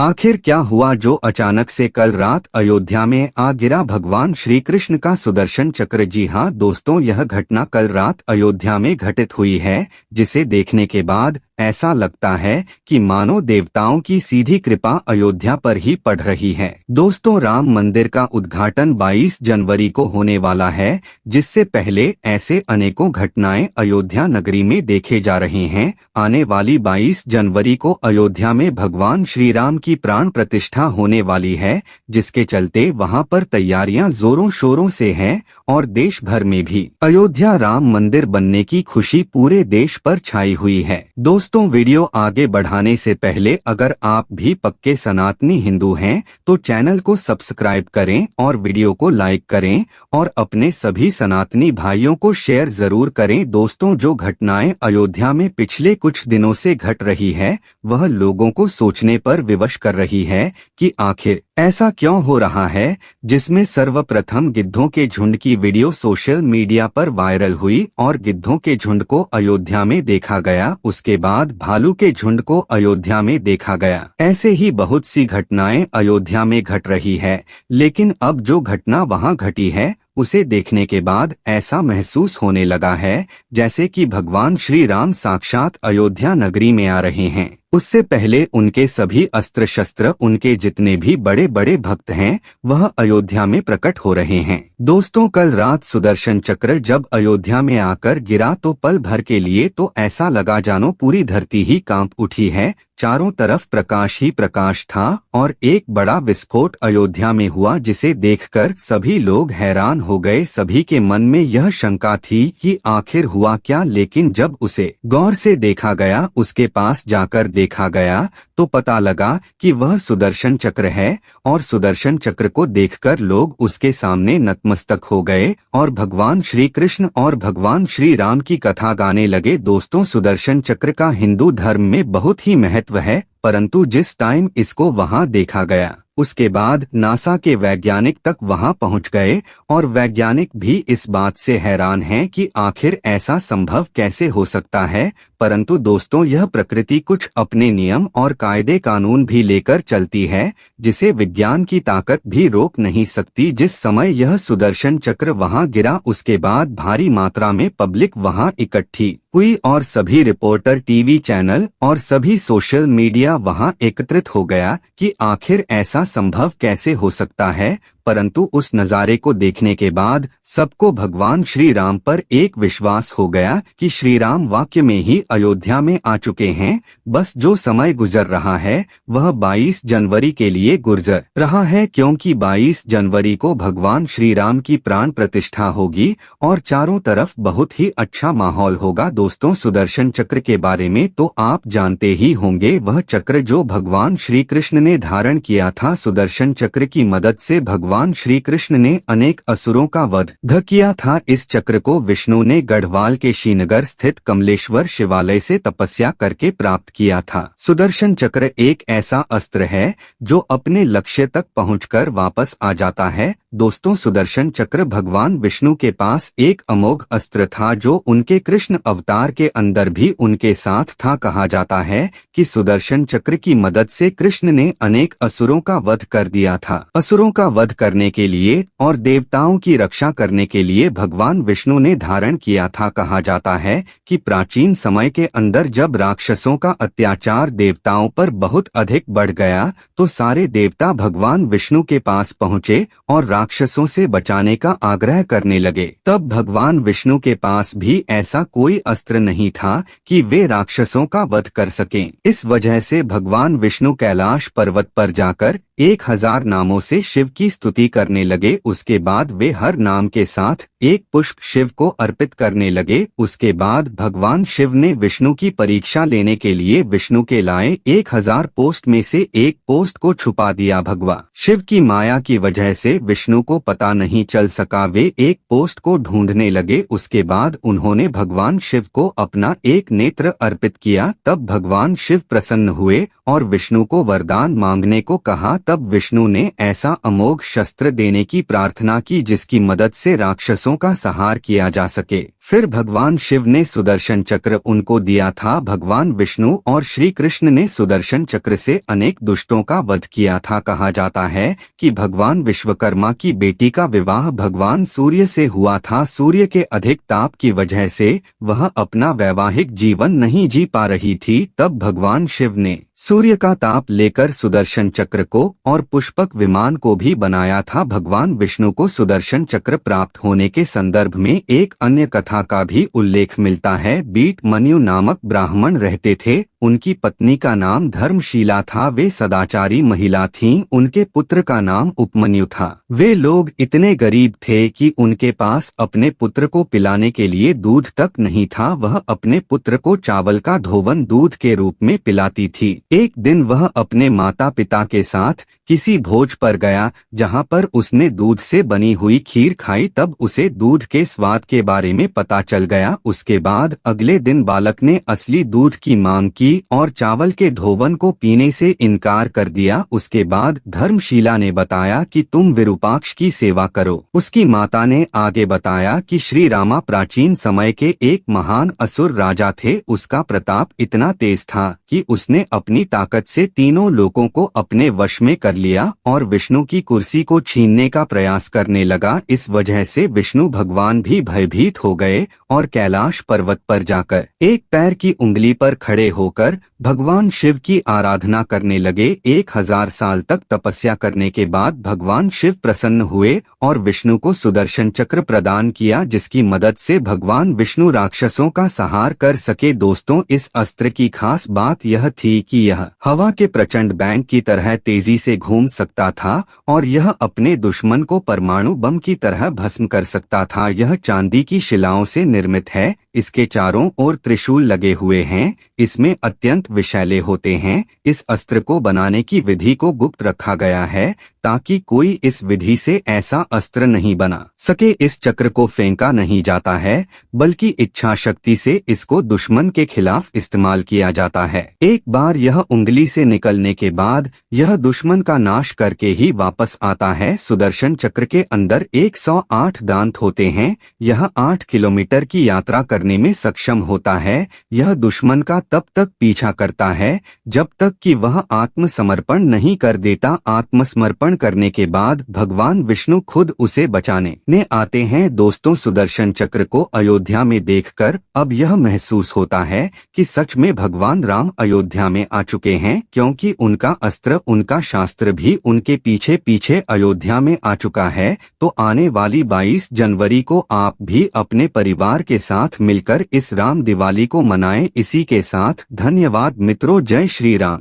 आखिर क्या हुआ जो अचानक से कल रात अयोध्या में आ गिरा भगवान श्री कृष्ण का सुदर्शन चक्र। जी हाँ दोस्तों, यह घटना कल रात अयोध्या में घटित हुई है, जिसे देखने के बाद ऐसा लगता है कि मानो देवताओं की सीधी कृपा अयोध्या पर ही पड़ रही है। दोस्तों, राम मंदिर का उद्घाटन 22 जनवरी को होने वाला है, जिससे पहले ऐसे अनेकों घटनाएं अयोध्या नगरी में देखे जा रहे हैं। आने वाली 22 जनवरी को अयोध्या में भगवान श्री राम की प्राण प्रतिष्ठा होने वाली है, जिसके चलते वहां पर तैयारियां जोरों शोरों से हैं और देश भर में भी अयोध्या राम मंदिर बनने की खुशी पूरे देश पर छाई हुई है। दोस्तों, वीडियो आगे बढ़ाने से पहले अगर आप भी पक्के सनातनी हिंदू हैं तो चैनल को सब्सक्राइब करें और वीडियो को लाइक करें और अपने सभी सनातनी भाइयों को शेयर जरूर करें। दोस्तों, जो घटनाएं अयोध्या में पिछले कुछ दिनों से घट रही है वह लोगों को सोचने पर विवश कर रही है कि आखिर ऐसा क्यों हो रहा है, जिसमें सर्वप्रथम गिद्धों के झुंड की वीडियो सोशल मीडिया पर वायरल हुई और गिद्धों के झुंड को अयोध्या में देखा गया। उसके बाद भालू के झुंड को अयोध्या में देखा गया। ऐसे ही बहुत सी घटनाएं अयोध्या में घट रही है, लेकिन अब जो घटना वहां घटी है उसे देखने के बाद ऐसा महसूस होने लगा है जैसे कि भगवान श्री राम साक्षात अयोध्या नगरी में आ रहे हैं। उससे पहले उनके सभी अस्त्र शस्त्र, उनके जितने भी बड़े बड़े भक्त हैं, वह अयोध्या में प्रकट हो रहे हैं। दोस्तों, कल रात सुदर्शन चक्र जब अयोध्या में आकर गिरा तो पल भर के लिए तो ऐसा लगा जानो पूरी धरती ही कांप उठी है। चारों तरफ प्रकाश ही प्रकाश था और एक बड़ा विस्फोट अयोध्या में हुआ, जिसे देखकर सभी लोग हैरान हो गए। सभी के मन में यह शंका थी कि आखिर हुआ क्या, लेकिन जब उसे गौर से देखा गया, उसके पास जाकर देखा गया तो पता लगा कि वह सुदर्शन चक्र है और सुदर्शन चक्र को देखकर लोग उसके सामने नतमस्तक हो गए और भगवान श्री कृष्ण और भगवान श्री राम की कथा गाने लगे। दोस्तों, सुदर्शन चक्र का हिंदू धर्म में बहुत ही महत्व है, परंतु जिस टाइम इसको वहां देखा गया उसके बाद नासा के वैज्ञानिक तक वहां पहुंच गए और वैज्ञानिक भी इस बात से हैरान हैं कि आखिर ऐसा संभव कैसे हो सकता है। परंतु दोस्तों, यह प्रकृति कुछ अपने नियम और कायदे कानून भी लेकर चलती है, जिसे विज्ञान की ताकत भी रोक नहीं सकती। जिस समय यह सुदर्शन चक्र वहां गिरा उसके बाद भारी मात्रा में पब्लिक वहां इकट्ठी हुई और सभी रिपोर्टर, टीवी चैनल और सभी सोशल मीडिया वहां एकत्रित हो गया कि आखिर ऐसा संभव कैसे हो सकता है। परंतु उस नज़ारे को देखने के बाद सबको भगवान श्री राम पर एक विश्वास हो गया कि श्री राम वाक्य में ही अयोध्या में आ चुके हैं। बस जो समय गुजर रहा है वह 22 जनवरी के लिए गुजर रहा है, क्योंकि 22 जनवरी को भगवान श्री राम की प्राण प्रतिष्ठा होगी और चारों तरफ बहुत ही अच्छा माहौल होगा। दोस्तों, सुदर्शन चक्र के बारे में तो आप जानते ही होंगे, वह चक्र जो भगवान श्री कृष्ण ने धारण किया था। सुदर्शन चक्र की मदद से भगवान श्री कृष्ण ने अनेक असुरों का वध किया था। इस चक्र को विष्णु ने गढ़वाल के श्रीनगर स्थित कमलेश्वर शिवालय से तपस्या करके प्राप्त किया था। सुदर्शन चक्र एक ऐसा अस्त्र है जो अपने लक्ष्य तक पहुंचकर वापस आ जाता है। दोस्तों, सुदर्शन चक्र भगवान विष्णु के पास एक अमोघ अस्त्र था जो उनके कृष्ण अवतार के अंदर भी उनके साथ था। कहा जाता है कि सुदर्शन चक्र की मदद से कृष्ण ने अनेक असुरों का वध कर दिया था। असुरों का वध करने के लिए और देवताओं की रक्षा करने के लिए भगवान विष्णु ने धारण किया था। कहा जाता है कि प्राचीन समय के अंदर जब राक्षसों का अत्याचार देवताओं पर बहुत अधिक बढ़ गया तो सारे देवता भगवान विष्णु के पास पहुँचे और राक्षसों से बचाने का आग्रह करने लगे। तब भगवान विष्णु के पास भी ऐसा कोई अस्त्र नहीं था कि वे राक्षसों का वध कर सकें। इस वजह से भगवान विष्णु कैलाश पर्वत पर जाकर 1000 नामों से शिव की स्तुति करने लगे। उसके बाद वे हर नाम के साथ एक पुष्प शिव को अर्पित करने लगे। उसके बाद भगवान शिव ने विष्णु की परीक्षा लेने के लिए विष्णु के लाए 1000 पोस्ट में से एक पोस्ट को छुपा दिया। भगवान शिव की माया की वजह से विष्णु को पता नहीं चल सका। वे एक पोस्ट को ढूंढने लगे। उसके बाद उन्होंने भगवान शिव को अपना एक नेत्र अर्पित किया। तब भगवान शिव प्रसन्न हुए और विष्णु को वरदान मांगने को कहा। तब विष्णु ने ऐसा अमोघ शस्त्र देने की प्रार्थना की जिसकी मदद से राक्षसों का संहार किया जा सके। फिर भगवान शिव ने सुदर्शन चक्र उनको दिया था। भगवान विष्णु और श्री कृष्ण ने सुदर्शन चक्र से अनेक दुष्टों का वध किया था। कहा जाता है कि भगवान विश्वकर्मा की बेटी का विवाह भगवान सूर्य से हुआ था। सूर्य के अधिक ताप की वजह से वह अपना वैवाहिक जीवन नहीं जी पा रही थी। तब भगवान शिव ने सूर्य का ताप लेकर सुदर्शन चक्र को और पुष्पक विमान को भी बनाया था। भगवान विष्णु को सुदर्शन चक्र प्राप्त होने के संदर्भ में एक अन्य कथा का भी उल्लेख मिलता है। बीट मनु नामक ब्राह्मण रहते थे। उनकी पत्नी का नाम धर्मशीला था। वे सदाचारी महिला थीं। उनके पुत्र का नाम उपमन्यु था। वे लोग इतने गरीब थे कि उनके पास अपने पुत्र को पिलाने के लिए दूध तक नहीं था। वह अपने पुत्र को चावल का धोवन दूध के रूप में पिलाती थी। एक दिन वह अपने माता पिता के साथ किसी भोज पर गया, जहां पर उसने दूध से बनी हुई खीर खाई। तब उसे दूध के स्वाद के बारे में पता चल गया। उसके बाद अगले दिन बालक ने असली दूध की मांग की और चावल के धोवन को पीने से इनकार कर दिया। उसके बाद धर्मशीला ने बताया कि तुम विरूपाक्ष की सेवा करो। उसकी माता ने आगे बताया कि श्री रामा प्राचीन समय के एक महान असुर राजा थे। उसका प्रताप इतना तेज था कि उसने अपनी ताकत से तीनों लोगों को अपने वश में कर लिया और विष्णु की कुर्सी को छीनने का प्रयास करने लगा। इस वजह से विष्णु भगवान भी भयभीत हो गए और कैलाश पर्वत पर जाकर एक पैर की उंगली पर खड़े होकर भगवान शिव की आराधना करने लगे। 1000 साल तक तपस्या करने के बाद भगवान शिव प्रसन्न हुए और विष्णु को सुदर्शन चक्र प्रदान किया, जिसकी मदद से भगवान विष्णु राक्षसों का संहार कर सके। दोस्तों, इस अस्त्र की खास बात यह थी कि यह हवा के प्रचंड बैंक की तरह तेजी से घूम सकता था और यह अपने दुश्मन को परमाणु बम की तरह भस्म कर सकता था। यह चांदी की शिलाओं से निर्मित है। इसके चारों ओर त्रिशूल लगे हुए हैं। इसमें अत्यंत विषैले होते हैं। इस अस्त्र को बनाने की विधि को गुप्त रखा गया है ताकि कोई इस विधि से ऐसा अस्त्र नहीं बना सके। इस चक्र को फेंका नहीं जाता है, बल्कि इच्छा शक्ति से इसको दुश्मन के खिलाफ इस्तेमाल किया जाता है। एक बार यह उंगली से निकलने के बाद यह दुश्मन का नाश करके ही वापस आता है। सुदर्शन चक्र के अंदर 108 दांत होते हैं। यह 8 किलोमीटर की यात्रा करने में सक्षम होता है। यह दुश्मन का तब तक पीछा करता है जब तक कि वह आत्मसमर्पण नहीं कर देता। आत्मसमर्पण करने के बाद भगवान विष्णु खुद उसे बचाने ने आते हैं। दोस्तों, सुदर्शन चक्र को अयोध्या में देखकर अब यह महसूस होता है कि सच में भगवान राम अयोध्या में आ चुके हैं, क्योंकि उनका अस्त्र, उनका शास्त्र भी उनके पीछे पीछे अयोध्या में आ चुका है। तो आने वाली 22 जनवरी को आप भी अपने परिवार के साथ मिलकर इस राम दिवाली को मनाएं। इसी के साथ धन्यवाद मित्रों। जय श्री राम।